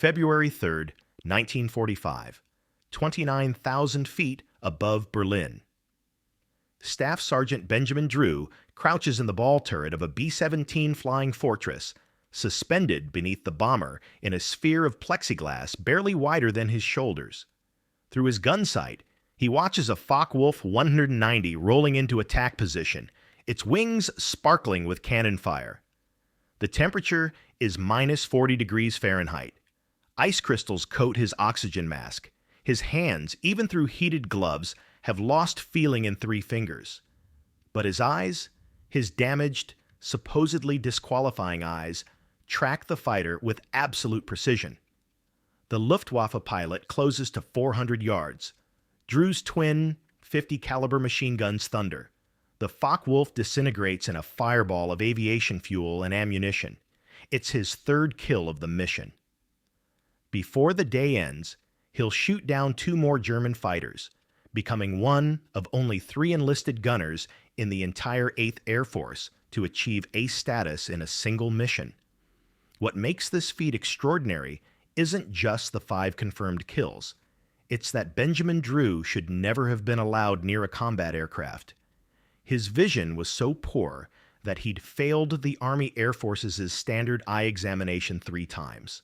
February 3rd, 1945, 29,000 feet above Berlin. Staff Sergeant Benjamin Drew crouches in the ball turret of a B-17 Flying Fortress, suspended beneath the bomber in a sphere of plexiglass barely wider than his shoulders. Through his gun sight, he watches a Focke-Wulf 190 rolling into attack position, its wings sparkling with cannon fire. The temperature is minus 40 degrees Fahrenheit. Ice crystals coat his oxygen mask. His hands, even through heated gloves, have lost feeling in 3 fingers. But his eyes, his damaged, supposedly disqualifying eyes, track the fighter with absolute precision. The Luftwaffe pilot closes to 400 yards. Drew's twin 50 caliber machine guns thunder. The Focke-Wulf disintegrates in a fireball of aviation fuel and ammunition. It's his 3rd kill of the mission. Before the day ends, he'll shoot down 2 more German fighters, becoming one of only 3 enlisted gunners in the entire 8th Air Force to achieve ace status in a single mission. What makes this feat extraordinary isn't just the 5 confirmed kills. It's that Benjamin Drew should never have been allowed near a combat aircraft. His vision was so poor that he'd failed the Army Air Force's standard eye examination 3 times.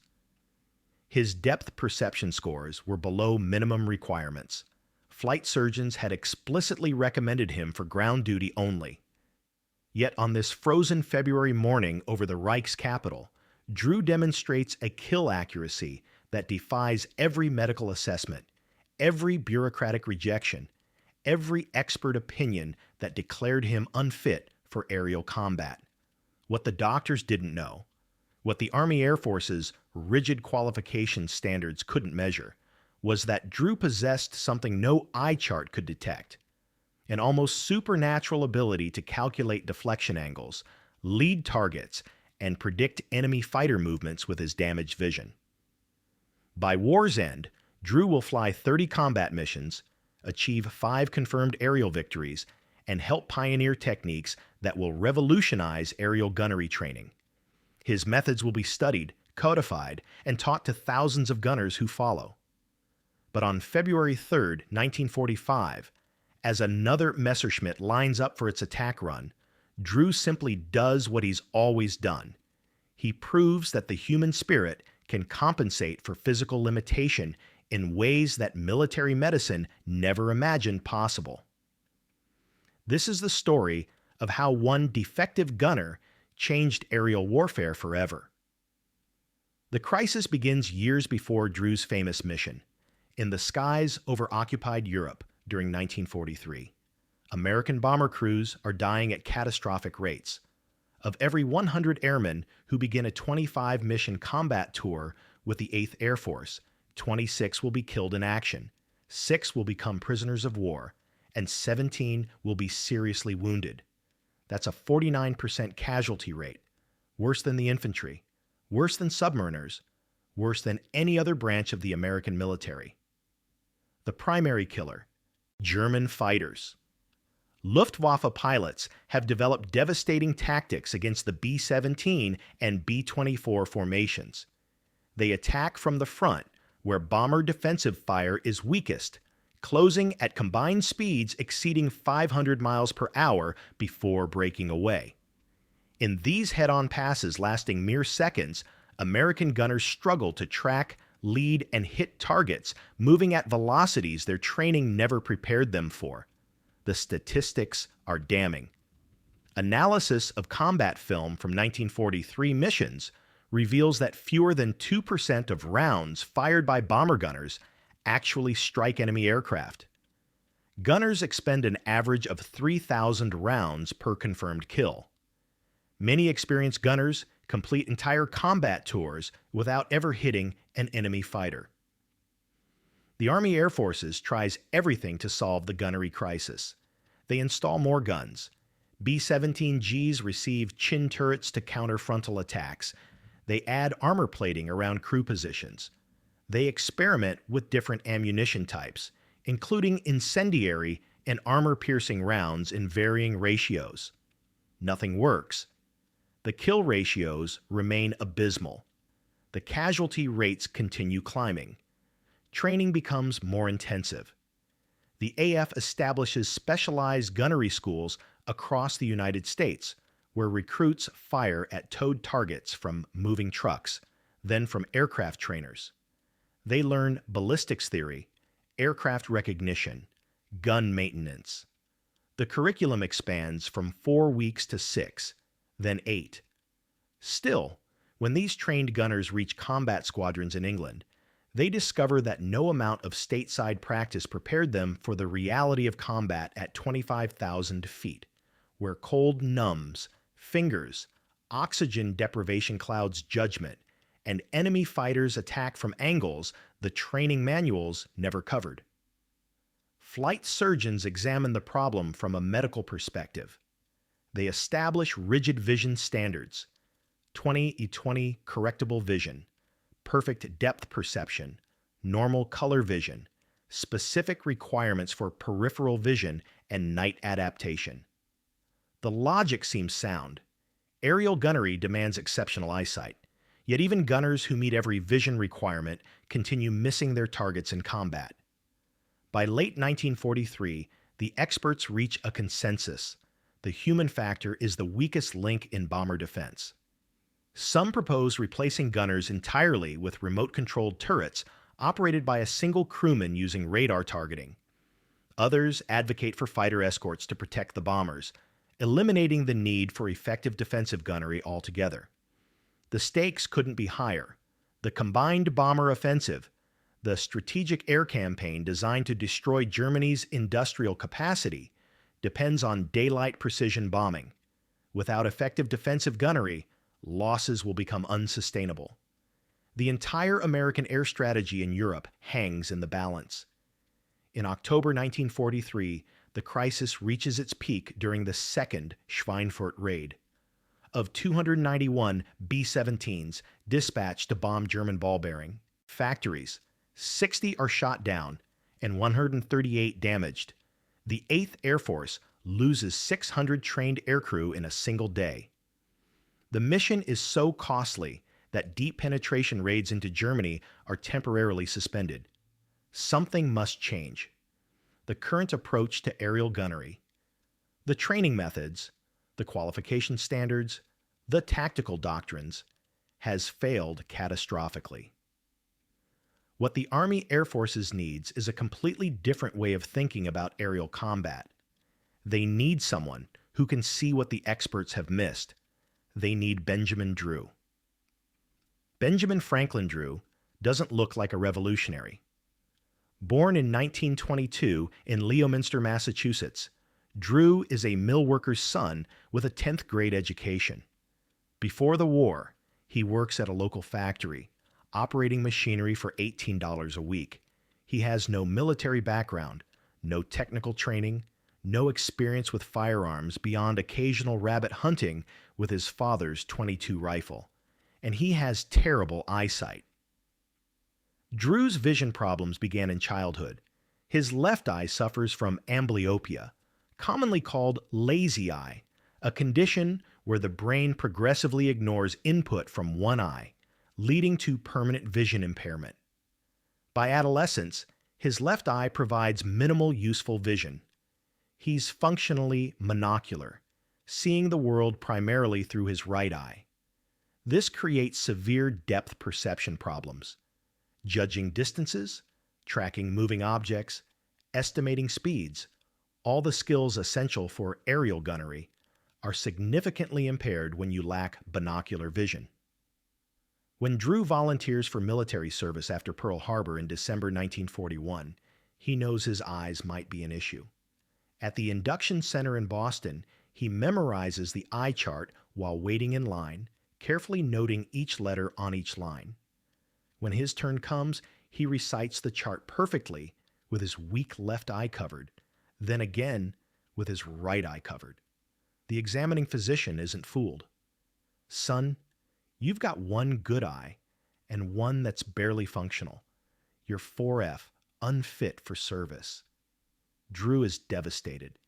His depth perception scores were below minimum requirements. Flight surgeons had explicitly recommended him for ground duty only. Yet on this frozen February morning over the Reich's capital, Drew demonstrates a kill accuracy that defies every medical assessment, every bureaucratic rejection, every expert opinion that declared him unfit for aerial combat. What the doctors didn't know, what the Army Air Force's rigid qualification standards couldn't measure, was that Drew possessed something no eye chart could detect: an almost supernatural ability to calculate deflection angles, lead targets, and predict enemy fighter movements with his damaged vision. By war's end, Drew will fly 30 combat missions, achieve 5 confirmed aerial victories, and help pioneer techniques that will revolutionize aerial gunnery training. His methods will be studied, codified, and taught to thousands of gunners who follow. But on February 3rd, 1945, as another Messerschmitt lines up for its attack run, Drew simply does what he's always done. He proves that the human spirit can compensate for physical limitation in ways that military medicine never imagined possible. This is the story of how one defective gunner changed aerial warfare forever. The crisis begins years before Drew's famous mission, in the skies over occupied Europe during 1943. American bomber crews are dying at catastrophic rates. Of every 100 airmen who begin a 25-mission combat tour with the 8th Air Force, 26 will be killed in action, 6 will become prisoners of war, and 17 will be seriously wounded. That's a 49% casualty rate, worse than the infantry, worse than submariners, worse than any other branch of the American military. The primary killer: German fighters. Luftwaffe pilots have developed devastating tactics against the B-17 and B-24 formations. They attack from the front, where bomber defensive fire is weakest, closing at combined speeds exceeding 500 miles per hour before breaking away. In these head-on passes lasting mere seconds, American gunners struggle to track, lead, and hit targets, moving at velocities their training never prepared them for. The statistics are damning. Analysis of combat film from 1943 missions reveals that fewer than 2% of rounds fired by bomber gunners actually strike enemy aircraft. Gunners expend an average of 3,000 rounds per confirmed kill. Many experienced gunners complete entire combat tours without ever hitting an enemy fighter. The Army Air Forces tries everything to solve the gunnery crisis. They install more guns. B-17Gs receive chin turrets to counter frontal attacks. They add armor plating around crew positions. They experiment with different ammunition types, including incendiary and armor-piercing rounds in varying ratios. Nothing works. The kill ratios remain abysmal. The casualty rates continue climbing. Training becomes more intensive. The AF establishes specialized gunnery schools across the United States, where recruits fire at towed targets from moving trucks, then from aircraft trainers. They learn ballistics theory, aircraft recognition, gun maintenance. The curriculum expands from 4 weeks to 6, then 8. Still, when these trained gunners reach combat squadrons in England, they discover that no amount of stateside practice prepared them for the reality of combat at 25,000 feet, where cold numbs, fingers, oxygen deprivation clouds judgment, and enemy fighters attack from angles the training manuals never covered. Flight surgeons examine the problem from a medical perspective. They establish rigid vision standards, 20/20 correctable vision, perfect depth perception, normal color vision, specific requirements for peripheral vision, and night adaptation. The logic seems sound. Aerial gunnery demands exceptional eyesight, yet even gunners who meet every vision requirement continue missing their targets in combat. By late 1943, the experts reach a consensus. The human factor is the weakest link in bomber defense. Some propose replacing gunners entirely with remote-controlled turrets operated by a single crewman using radar targeting. Others advocate for fighter escorts to protect the bombers, eliminating the need for effective defensive gunnery altogether. The stakes couldn't be higher. The combined bomber offensive, the strategic air campaign designed to destroy Germany's industrial capacity, depends on daylight precision bombing. Without effective defensive gunnery, losses will become unsustainable. The entire American air strategy in Europe hangs in the balance. In October 1943, the crisis reaches its peak during the second Schweinfurt raid. Of 291 B-17s dispatched to bomb German ball-bearing factories, 60 are shot down and 138 damaged. The 8th Air Force loses 600 trained aircrew in a single day. The mission is so costly that deep penetration raids into Germany are temporarily suspended. Something must change. The current approach to aerial gunnery, the training methods, the qualification standards, the tactical doctrines, has failed catastrophically. What the Army Air Forces needs is a completely different way of thinking about aerial combat. They need someone who can see what the experts have missed. They need Benjamin Drew. Benjamin Franklin Drew doesn't look like a revolutionary. Born in 1922 in Leominster, Massachusetts, Drew is a mill worker's son with a 10th grade education. Before the war, he works at a local factory, operating machinery for $18 a week. He has no military background, no technical training, no experience with firearms beyond occasional rabbit hunting with his father's .22 rifle, and he has terrible eyesight. Drew's vision problems began in childhood. His left eye suffers from amblyopia, commonly called lazy eye, a condition where the brain progressively ignores input from one eye, leading to permanent vision impairment. By adolescence, his left eye provides minimal useful vision. He's functionally monocular, seeing the world primarily through his right eye. This creates severe depth perception problems. Judging distances, tracking moving objects, estimating speeds, all the skills essential for aerial gunnery, are significantly impaired when you lack binocular vision. When Drew volunteers for military service after Pearl Harbor in December 1941, he knows his eyes might be an issue. At the induction center in Boston, he memorizes the eye chart while waiting in line, carefully noting each letter on each line. When his turn comes, he recites the chart perfectly with his weak left eye covered, then again with his right eye covered. The examining physician isn't fooled. "Son, you've got one good eye and one that's barely functional. You're 4F, unfit for service." Drew is devastated.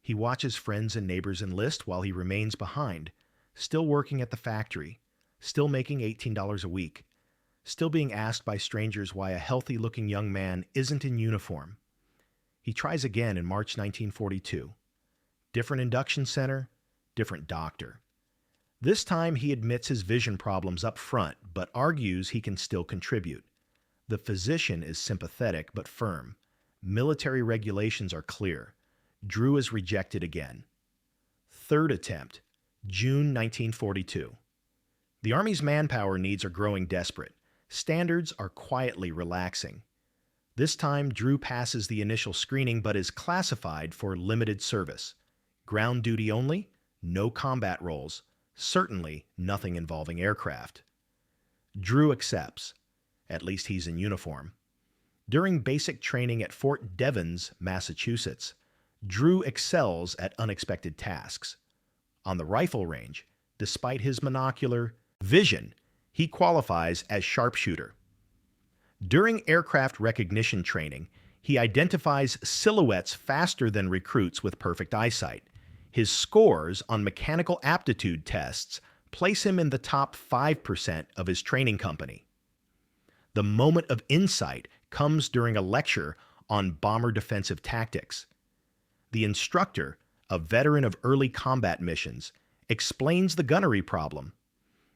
He watches friends and neighbors enlist while he remains behind, still working at the factory, still making $18 a week, still being asked by strangers why a healthy-looking young man isn't in uniform. He tries again in March 1942. Different induction center, different doctor. This time he admits his vision problems up front, but argues he can still contribute. The physician is sympathetic but firm. Military regulations are clear. Drew is rejected again. Third attempt, June 1942. The Army's manpower needs are growing desperate. Standards are quietly relaxing. This time, Drew passes the initial screening but is classified for limited service. Ground duty only, no combat roles, certainly nothing involving aircraft. Drew accepts. At least he's in uniform. During basic training at Fort Devens, Massachusetts, Drew excels at unexpected tasks. On the rifle range, despite his monocular vision, he qualifies as sharpshooter. During aircraft recognition training, he identifies silhouettes faster than recruits with perfect eyesight. His scores on mechanical aptitude tests place him in the top 5% of his training company. The moment of insight comes during a lecture on bomber defensive tactics. The instructor, a veteran of early combat missions, explains the gunnery problem.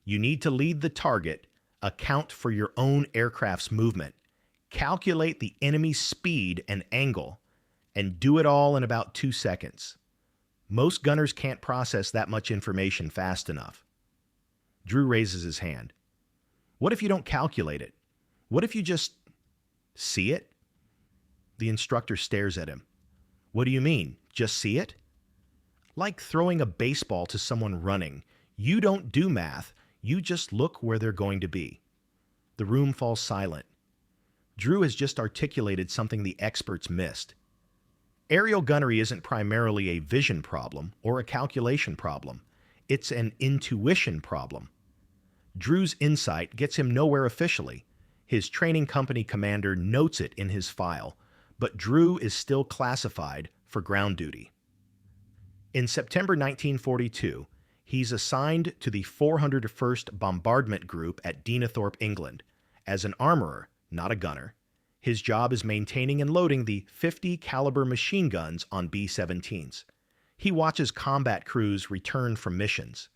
You need to lead the target, account for your own aircraft's movement, calculate the enemy's speed and angle, and do it all in about 2 seconds. Most gunners can't process that much information fast enough. Drew raises his hand. What if you don't calculate it? What if you just see it? The instructor stares at him. What do you mean? Just see it? Like throwing a baseball to someone running. You don't do math. You just look where they're going to be. The room falls silent. Drew has just articulated something the experts missed. Aerial gunnery isn't primarily a vision problem or a calculation problem. It's an intuition problem. Drew's insight gets him nowhere officially. His training company commander notes it in his file, but Drew is still classified for ground duty. In September 1942, he's assigned to the 401st Bombardment Group at Deenathorpe, England. As an armorer, not a gunner, his job is maintaining and loading the 50 caliber machine guns on B-17s. He watches combat crews return from missions,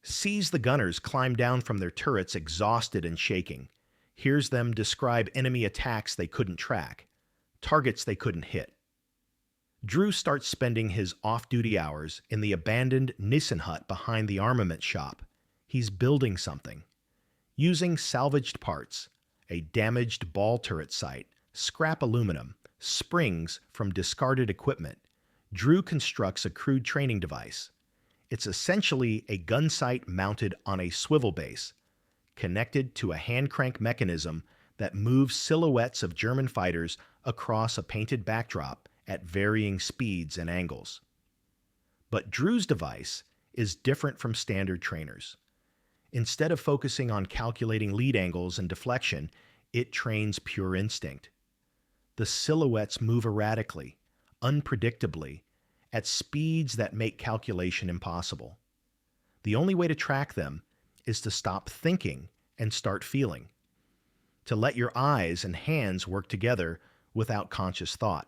sees the gunners climb down from their turrets exhausted and shaking, hears them describe enemy attacks they couldn't track, targets they couldn't hit. Drew starts spending his off-duty hours in the abandoned Nissen hut behind the armament shop. He's building something. Using salvaged parts, a damaged ball turret sight, scrap aluminum, springs from discarded equipment, Drew constructs a crude training device. It's essentially a gun sight mounted on a swivel base, connected to a hand crank mechanism that moves silhouettes of German fighters across a painted backdrop at varying speeds and angles. But Drew's device is different from standard trainers. Instead of focusing on calculating lead angles and deflection, it trains pure instinct. The silhouettes move erratically, unpredictably, at speeds that make calculation impossible. The only way to track them is to stop thinking and start feeling, to let your eyes and hands work together without conscious thought.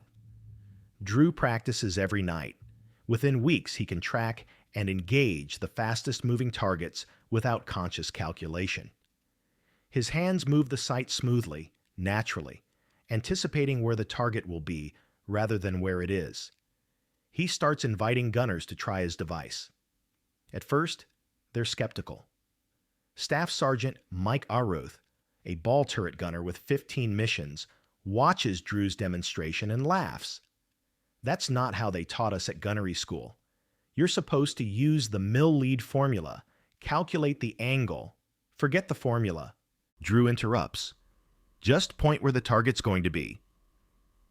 Drew practices every night. Within weeks, he can track and engage the fastest-moving targets without conscious calculation. His hands move the sight smoothly, naturally, anticipating where the target will be rather than where it is. He starts inviting gunners to try his device. At first, they're skeptical. Staff Sergeant Mike Aruth, a ball turret gunner with 15 missions, watches Drew's demonstration and laughs. That's not how they taught us at gunnery school. You're supposed to use the mill lead formula, calculate the angle. Forget the formula. Drew interrupts. Just point where the target's going to be.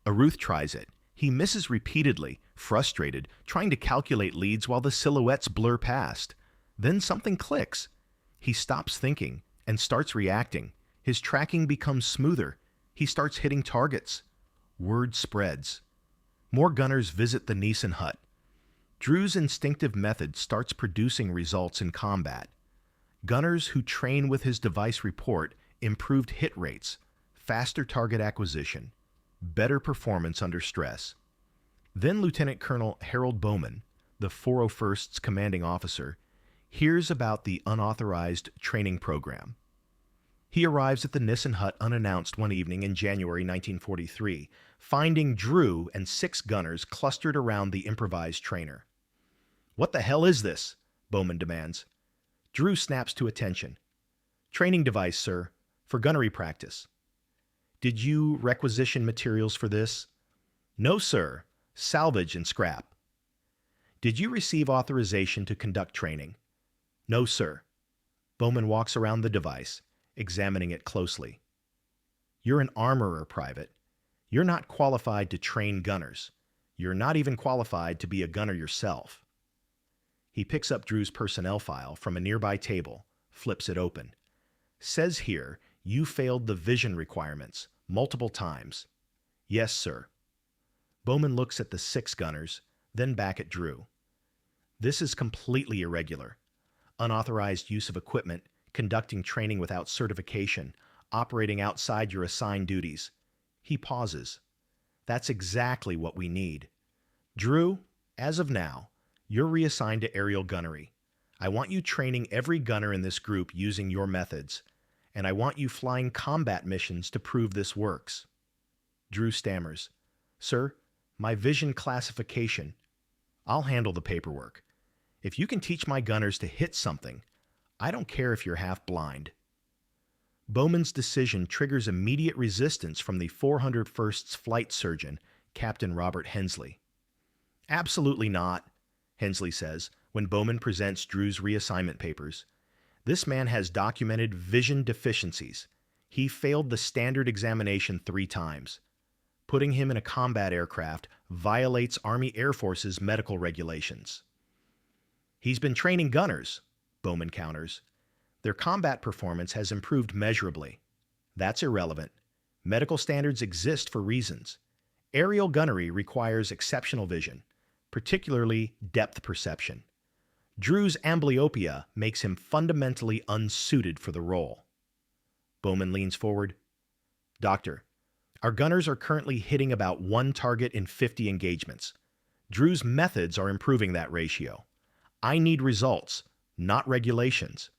Aruth tries it. He misses repeatedly, frustrated, trying to calculate leads while the silhouettes blur past. Then something clicks. He stops thinking and starts reacting. His tracking becomes smoother. He starts hitting targets. Word spreads. More gunners visit the Nissen hut. Drew's instinctive method starts producing results in combat. Gunners who train with his device report improved hit rates, faster target acquisition, better performance under stress. Then Lieutenant Colonel Harold Bowman, the 401st's commanding officer, hears about the unauthorized training program. He arrives at the Nissen hut unannounced one evening in January 1943, finding Drew and 6 gunners clustered around the improvised trainer. "What the hell is this?" Bowman demands. Drew snaps to attention. "Training device, sir, for gunnery practice." "Did you requisition materials for this?" "No, sir. Salvage and scrap." "Did you receive authorization to conduct training?" "No, sir." Bowman walks around the device, examining it closely. "You're an armorer, Private. You're not qualified to train gunners. You're not even qualified to be a gunner yourself." He picks up Drew's personnel file from a nearby table, flips it open. "Says here, you failed the vision requirements multiple times." "Yes, sir." Bowman looks at the 6 gunners, then back at Drew. "This is completely irregular. Unauthorized use of equipment, conducting training without certification, operating outside your assigned duties." He pauses. "That's exactly what we need. Drew, as of now, you're reassigned to aerial gunnery. I want you training every gunner in this group using your methods, and I want you flying combat missions to prove this works." Drew stammers. "Sir, my vision classification. I'll handle the paperwork. If you can teach my gunners to hit something, I don't care if you're half blind." Bowman's decision triggers immediate resistance from the 401st's flight surgeon, Captain Robert Hensley. "Absolutely not," Hensley says when Bowman presents Drew's reassignment papers. "This man has documented vision deficiencies. He failed the standard examination 3 times. Putting him in a combat aircraft violates Army Air Force's medical regulations." "He's been training gunners," Bowman counters. "Their combat performance has improved measurably." "That's irrelevant. Medical standards exist for reasons. Aerial gunnery requires exceptional vision, particularly depth perception. Drew's amblyopia makes him fundamentally unsuited for the role." Bowman leans forward. "Doctor, our gunners are currently hitting about 1 target in 50 engagements. Drew's methods are improving that ratio. I need results, not regulations."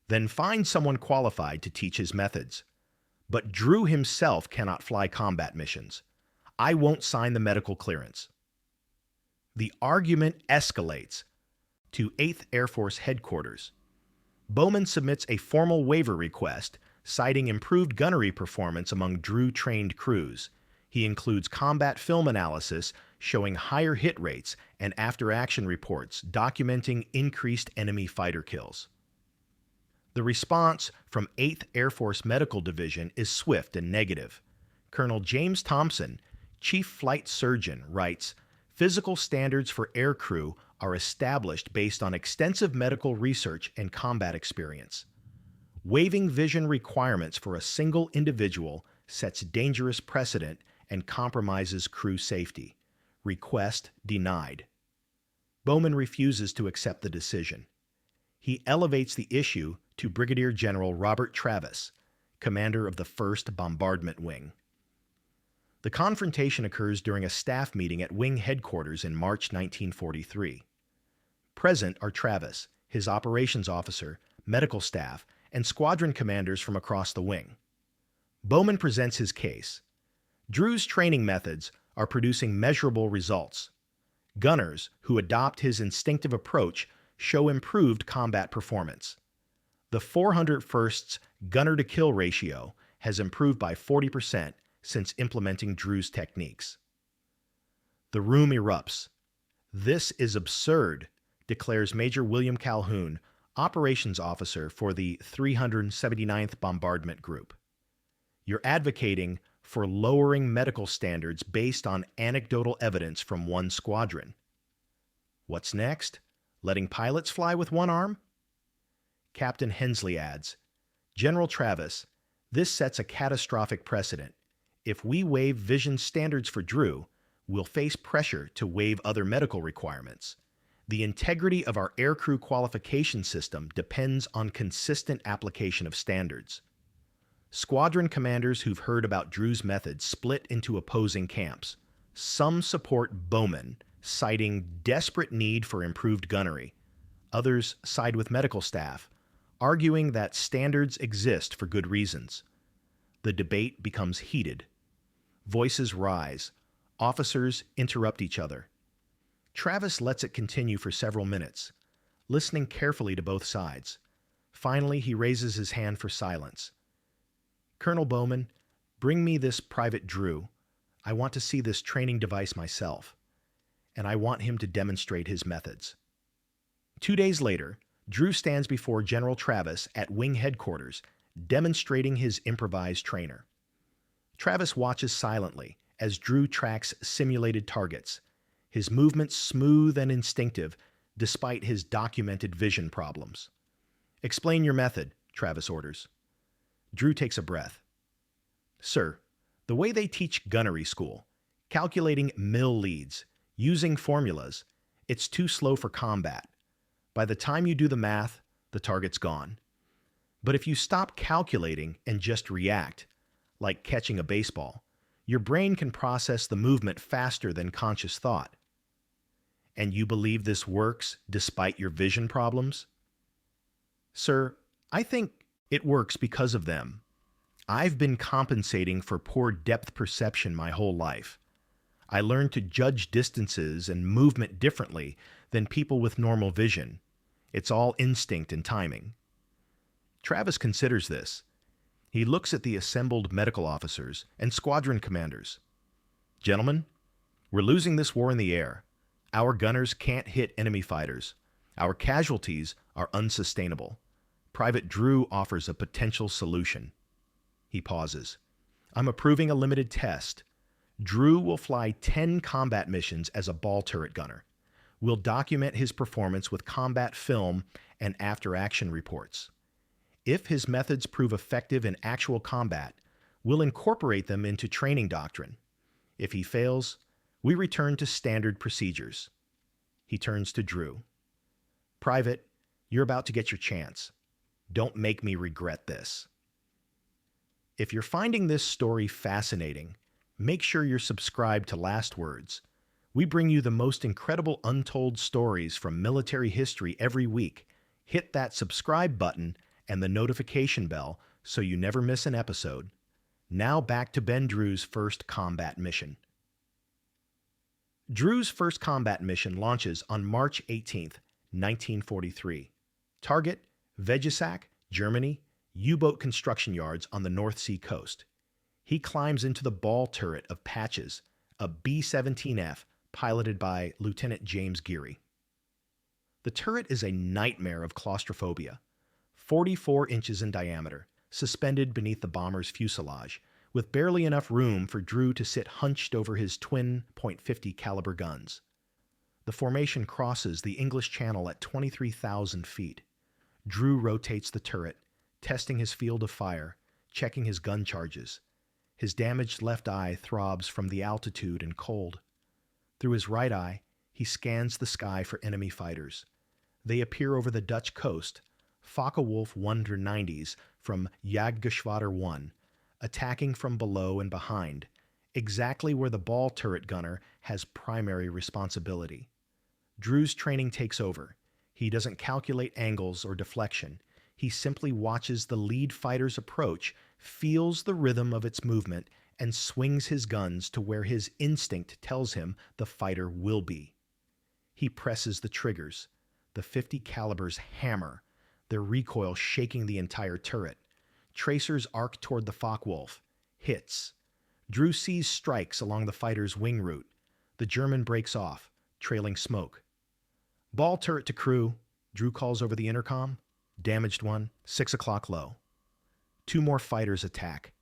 "Then find someone qualified to teach his methods. But Drew himself cannot fly combat missions. I won't sign the medical clearance." The argument escalates to 8th Air Force Headquarters. Bowman submits a formal waiver request citing improved gunnery performance among Drew-trained crews. He includes combat film analysis showing higher hit rates and after-action reports documenting increased enemy fighter kills. The response from 8th Air Force Medical Division is swift and negative. Colonel James Thompson, Chief Flight Surgeon, writes, "Physical standards for aircrew are established based on extensive medical research and combat experience. Waiving vision requirements for a single individual sets dangerous precedent and compromises crew safety. Request denied." Bowman refuses to accept the decision. He elevates the issue to Brigadier General Robert Travis, commander of the 1st Bombardment Wing. The confrontation occurs during a staff meeting at Wing headquarters in March 1943. Present are Travis, his operations officer, medical staff, and squadron commanders from across the wing. Bowman presents his case. Drew's training methods are producing measurable results. Gunners who adopt his instinctive approach show improved combat performance. The 401st's gunner-to-kill ratio has improved by 40% since implementing Drew's techniques. The room erupts. "This is absurd," declares Major William Calhoun, operations officer for the 379th Bombardment Group. "You're advocating for lowering medical standards based on anecdotal evidence from one squadron. What's next? Letting pilots fly with one arm?" Captain Hensley adds, "General Travis, this sets a catastrophic precedent. If we waive vision standards for Drew, we'll face pressure to waive other medical requirements. The integrity of our aircrew qualification system depends on consistent application of standards." Squadron commanders who've heard about Drew's method split into opposing camps. Some support Bowman, citing desperate need for improved gunnery. Others side with medical staff, arguing that standards exist for good reasons. The debate becomes heated. Voices rise. Officers interrupt each other. Travis lets it continue for several minutes, listening carefully to both sides. Finally, he raises his hand for silence. "Colonel Bowman, bring me this Private Drew. I want to see this training device myself, and I want him to demonstrate his methods." 2 days later, Drew stands before General Travis at Wing Headquarters, demonstrating his improvised trainer. Travis watches silently as Drew tracks simulated targets, his movements smooth and instinctive despite his documented vision problems. "Explain your method," Travis orders. Drew takes a breath. "Sir, the way they teach gunnery school, calculating mill leads, using formulas, it's too slow for combat. By the time you do the math, the target's gone. But if you stop calculating and just react, like catching a baseball, your brain can process the movement faster than conscious thought." "And you believe this works despite your vision problems?" "Sir, I think it works because of them. I've been compensating for poor depth perception my whole life. I learned to judge distances and movement differently than people with normal vision. It's all instinct and timing." Travis considers this. He looks at the assembled medical officers and squadron commanders. "Gentlemen, we're losing this war in the air. Our gunners can't hit enemy fighters. Our casualties are unsustainable. Private Drew offers a potential solution." He pauses. "I'm approving a limited test. Drew will fly 10 combat missions as a ball turret gunner. We'll document his performance with combat film and after-action reports. If his methods prove effective in actual combat, we'll incorporate them into training doctrine. If he fails, we return to standard procedures." He turns to Drew. "Private, you're about to get your chance. Don't make me regret this." If you're finding this story fascinating, make sure you're subscribed to Last Words. We bring you the most incredible untold stories from military history every week. Hit that subscribe button and the notification bell so you never miss an episode. Now back to Ben Drew's first combat mission. Drew's first combat mission launches on March 18, 1943. Target: Vegesack, Germany, U-boat construction yards on the North Sea coast. He climbs into the ball turret of Patches, a B-17F piloted by Lieutenant James Geary. The turret is a nightmare of claustrophobia. 44 inches in diameter, suspended beneath the bomber's fuselage, with barely enough room for Drew to sit hunched over his twin .50 caliber guns. The formation crosses the English Channel at 23,000 feet. Drew rotates the turret, testing his field of fire, checking his gun charges. His damaged left eye throbs from the altitude and cold. Through his right eye, he scans the sky for enemy fighters. They appear over the Dutch coast, Focke-Wulf 190s from Jagdgeschwader 1, attacking from below and behind, exactly where the ball turret gunner has primary responsibility. Drew's training takes over. He doesn't calculate angles or deflection. He simply watches the lead fighter's approach, feels the rhythm of its movement, and swings his guns to where his instinct tells him the fighter will be. He presses the triggers. The .50 calibers hammer, their recoil shaking the entire turret. Tracers arc toward the Focke-Wulf. Hits. Drew sees strikes along the fighter's wing route. The German breaks off, trailing smoke. "Ball turret to crew," Drew calls over the intercom. "Damaged one, 6 o'clock low." 2 more fighters attack.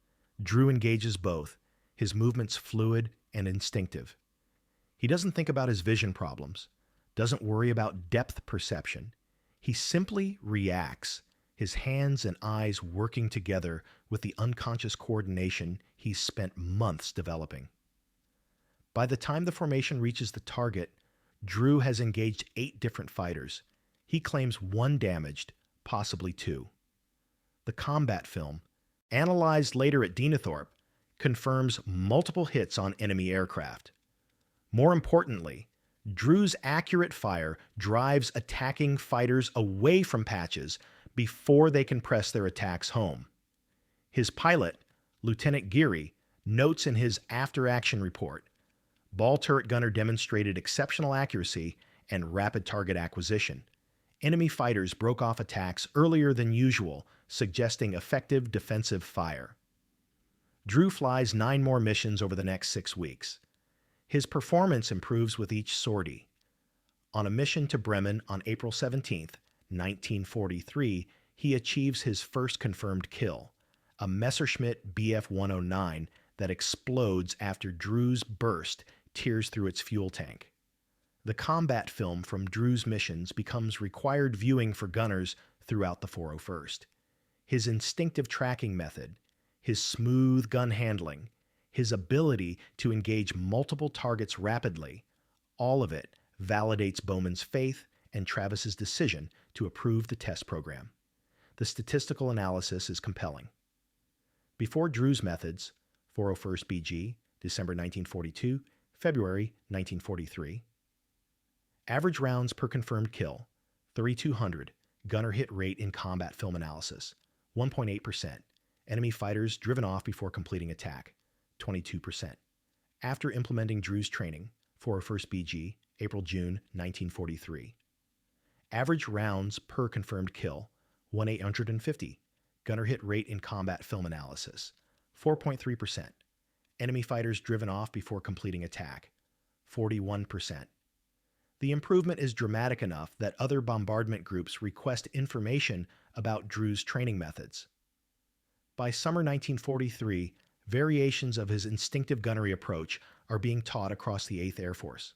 Drew engages both, his movements fluid and instinctive. He doesn't think about his vision problems, doesn't worry about depth perception. He simply reacts, his hands and eyes working together with the unconscious coordination he's spent months developing. By the time the formation reaches the target, Drew has engaged 8 different fighters. He claims 1 damaged, possibly 2. The combat film, analyzed later at Deenathorpe, confirms multiple hits on enemy aircraft. More importantly, Drew's accurate fire drives attacking fighters away from patches before they can press their attacks home. His pilot, Lieutenant Geary, notes in his after-action report, ball turret gunner demonstrated exceptional accuracy and rapid target acquisition. Enemy fighters broke off attacks earlier than usual, suggesting effective defensive fire. Drew flies 9 more missions over the next 6 weeks. His performance improves with each sortie. On a mission to Bremen on April 17, 1943, he achieves his first confirmed kill, a Messerschmitt Bf-109 that explodes after Drew's burst tears through its fuel tank. The combat film from Drew's missions becomes required viewing for gunners throughout the 401st. His instinctive tracking method, his smooth gun handling, his ability to engage multiple targets rapidly, all of it validates Bowman's faith and Travis's decision to approve the test program. The statistical analysis is compelling. Before Drew's methods, 401st BG, December 1942, February 1943. Average rounds per confirmed kill, 3,200. Gunner hit rate in combat film analysis, 1.8%. Enemy fighters driven off before completing attack, 22%. After implementing Drew's training, 401st BG, April-June 1943. Average rounds per confirmed kill, 1,850. Gunner hit rate in combat film analysis, 4.3%. Enemy fighters driven off before completing attack, 41%. The improvement is dramatic enough that other bombardment groups request information about Drew's training methods. By summer 1943, variations of his instinctive gunnery approach are being taught across the 8th Air Force.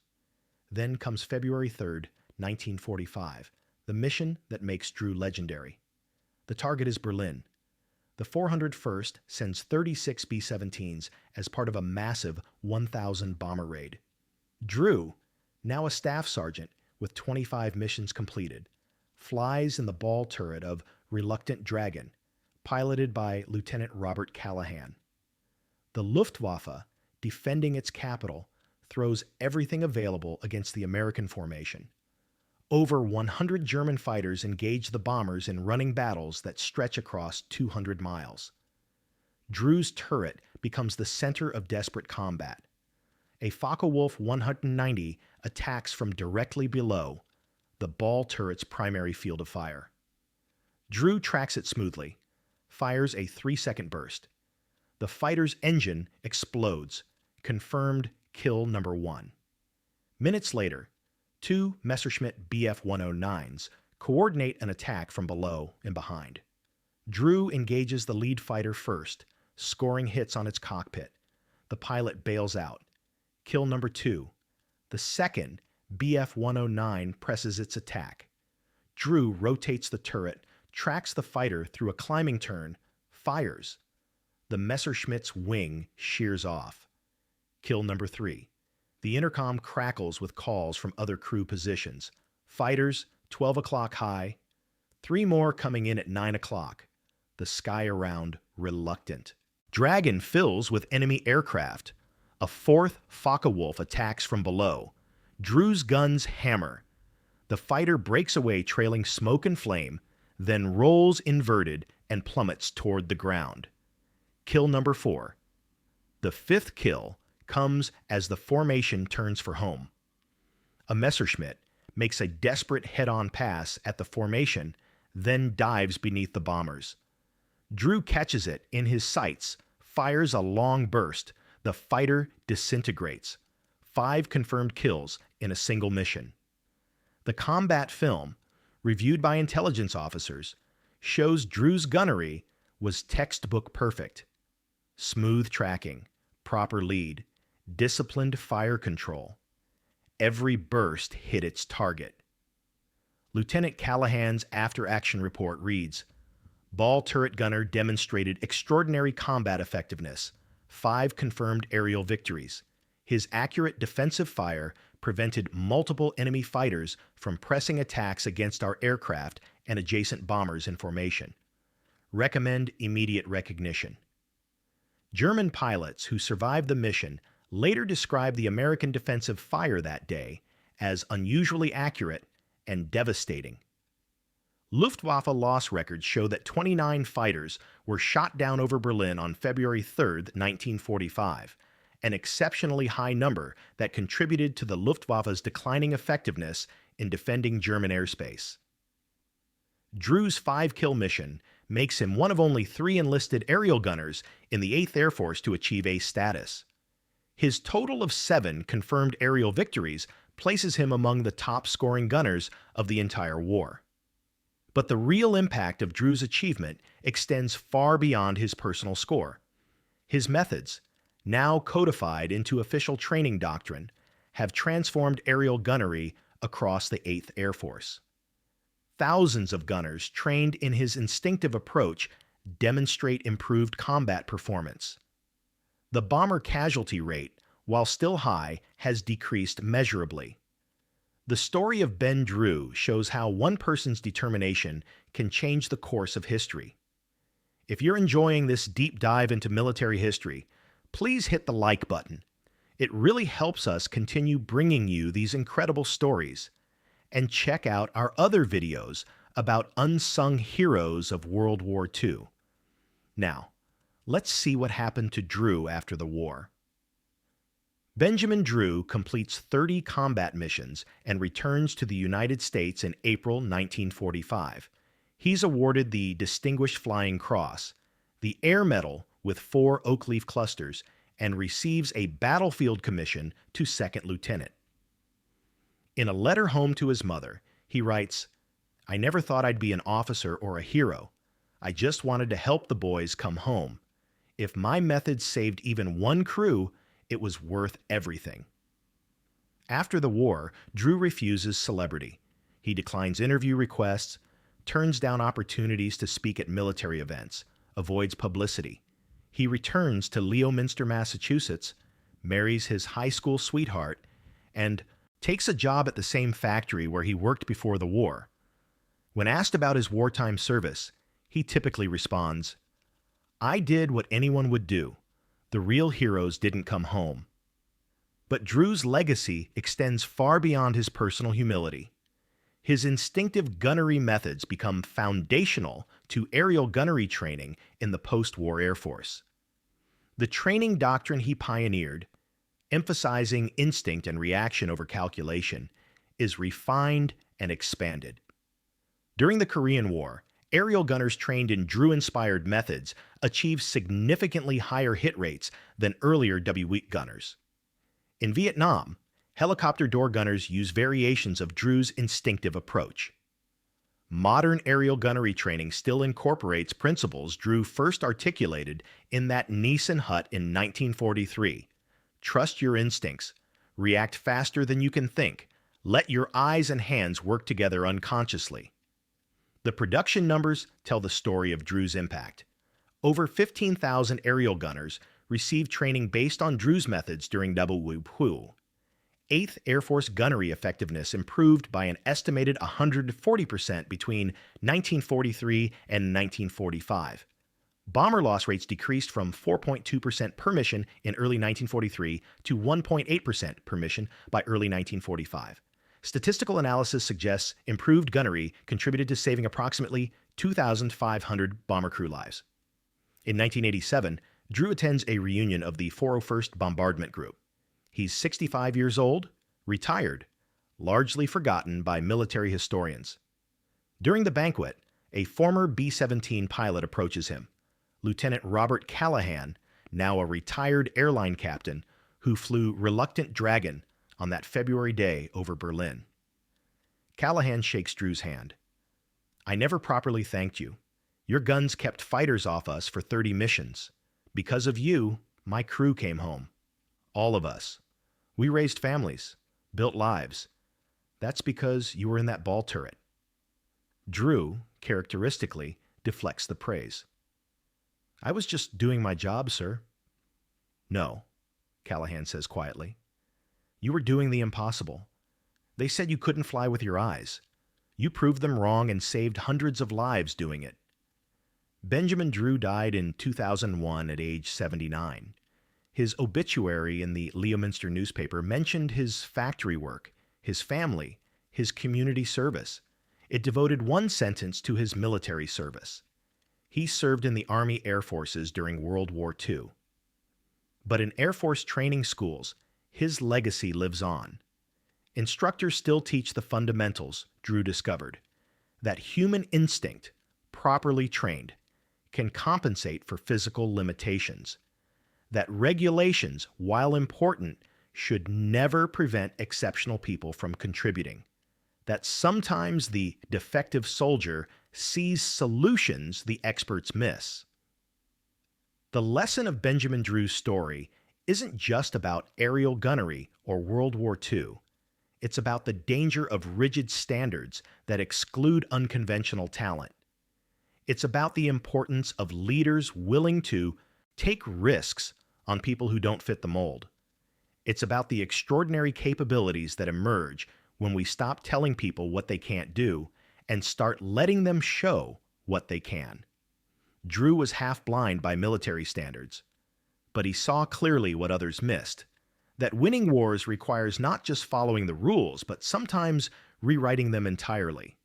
Then comes February 3, 1945, the mission that makes Drew legendary. The target is Berlin. The 401st sends 36 B-17s as part of a massive 1,000 bomber raid. Drew, now a staff sergeant with 25 missions completed, flies in the ball turret of Reluctant Dragon, piloted by Lieutenant Robert Callahan. The Luftwaffe, defending its capital, throws everything available against the American formation. Over 100 German fighters engage the bombers in running battles that stretch across 200 miles. Drew's turret becomes the center of desperate combat. A Focke-Wulf 190 attacks from directly below, the ball turret's primary field of fire. Drew tracks it smoothly, fires a 3-second burst. The fighter's engine explodes, confirmed kill number 1. Minutes later, 2 Messerschmitt Bf-109s coordinate an attack from below and behind. Drew engages the lead fighter first, scoring hits on its cockpit. The pilot bails out. Kill number 2. The second Bf-109 presses its attack. Drew rotates the turret, tracks the fighter through a climbing turn, fires. The Messerschmitt's wing shears off. Kill number 3. The intercom crackles with calls from other crew positions. Fighters, 12 o'clock high. 3 more coming in at 9 o'clock. The sky around reluctant. Dragon fills with enemy aircraft. A 4th Focke-Wulf attacks from below. Drew's guns hammer. The fighter breaks away trailing smoke and flame, then rolls inverted and plummets toward the ground. Kill number 4. The 5th kill comes as the formation turns for home. A Messerschmitt makes a desperate head-on pass at the formation, then dives beneath the bombers. Drew catches it in his sights, fires a long burst. The fighter disintegrates. 5 confirmed kills in a single mission. The combat film, reviewed by intelligence officers, shows Drew's gunnery was textbook perfect. Smooth tracking, proper lead, disciplined fire control. Every burst hit its target. Lieutenant Callahan's after-action report reads, Ball turret gunner demonstrated extraordinary combat effectiveness, 5 confirmed aerial victories. His accurate defensive fire prevented multiple enemy fighters from pressing attacks against our aircraft and adjacent bombers in formation. recommend immediate recognition. German pilots who survived the mission later described the American defensive fire that day as unusually accurate and devastating. Luftwaffe loss records show that 29 fighters were shot down over Berlin on February 3, 1945, an exceptionally high number that contributed to the Luftwaffe's declining effectiveness in defending German airspace. Drew's 5-kill mission makes him one of only 3 enlisted aerial gunners in the 8th Air Force to achieve ace status. His total of 7 confirmed aerial victories places him among the top-scoring gunners of the entire war. But the real impact of Drew's achievement extends far beyond his personal score. His methods, now codified into official training doctrine, have transformed aerial gunnery across the 8th Air Force. Thousands of gunners trained in his instinctive approach demonstrate improved combat performance. The bomber casualty rate, while still high, has decreased measurably. The story of Ben Drew shows how one person's determination can change the course of history. If you're enjoying this deep dive into military history, please hit the like button. It really helps us continue bringing you these incredible stories. And check out our other videos about unsung heroes of World War II. Now, let's see what happened to Drew after the war. Benjamin Drew completes 30 combat missions and returns to the United States in April 1945. He's awarded the Distinguished Flying Cross, the Air Medal with 4 oak leaf clusters, and receives a battlefield commission to second lieutenant. In a letter home to his mother, he writes, "I never thought I'd be an officer or a hero. I just wanted to help the boys come home. If my methods saved even one crew, it was worth everything." After the war, Drew refuses celebrity. He declines interview requests, turns down opportunities to speak at military events, avoids publicity. He returns to Leominster, Massachusetts, marries his high school sweetheart, and takes a job at the same factory where he worked before the war. When asked about his wartime service, he typically responds, "I did what anyone would do. The real heroes didn't come home." But Drew's legacy extends far beyond his personal humility. His instinctive gunnery methods become foundational to aerial gunnery training in the post-war Air Force. The training doctrine he pioneered, emphasizing instinct and reaction over calculation, is refined and expanded. During the Korean War, aerial gunners trained in Drew-inspired methods achieved significantly higher hit rates than earlier WWII gunners. In Vietnam, helicopter door gunners use variations of Drew's instinctive approach. Modern aerial gunnery training still incorporates principles Drew first articulated in that Neeson hut in 1943. Trust your instincts. React faster than you can think. Let your eyes and hands work together unconsciously. The production numbers tell the story of Drew's impact. Over 15,000 aerial gunners received training based on Drew's methods during WWII. 8th Air Force gunnery effectiveness improved by an estimated 140% between 1943 and 1945. Bomber loss rates decreased from 4.2% per mission in early 1943 to 1.8% per mission by early 1945. Statistical analysis suggests improved gunnery contributed to saving approximately 2,500 bomber crew lives. In 1987, Drew attends a reunion of the 401st Bombardment Group. He's 65 years old, retired, largely forgotten by military historians. During the banquet, a former B-17 pilot approaches him, Lieutenant Robert Callahan, now a retired airline captain who flew Reluctant Dragon on that February day over Berlin. Callahan shakes Drew's hand. "I never properly thanked you. Your guns kept fighters off us for 30 missions. Because of you, my crew came home. All of us. We raised families, built lives. That's because you were in that ball turret." Drew, characteristically, deflects the praise. "I was just doing my job, sir." "No," Callahan says quietly. "You were doing the impossible. They said you couldn't fly with your eyes. You proved them wrong and saved hundreds of lives doing it." Benjamin Drew died in 2001 at age 79. His obituary in the Leominster newspaper mentioned his factory work, his family, his community service. It devoted one sentence to his military service. He served in the Army Air Forces during World War II. But in Air Force training schools, his legacy lives on. Instructors still teach the fundamentals Drew discovered, that human instinct, properly trained, can compensate for physical limitations, that regulations, while important, should never prevent exceptional people from contributing, that sometimes the defective soldier sees solutions the experts miss. The lesson of Benjamin Drew's story isn't just about aerial gunnery or World War II. It's about the danger of rigid standards that exclude unconventional talent. It's about the importance of leaders willing to take risks on people who don't fit the mold. It's about the extraordinary capabilities that emerge when we stop telling people what they can't do and start letting them show what they can. Drew was half blind by military standards, but he saw clearly what others missed, that winning wars requires not just following the rules, but sometimes rewriting them entirely.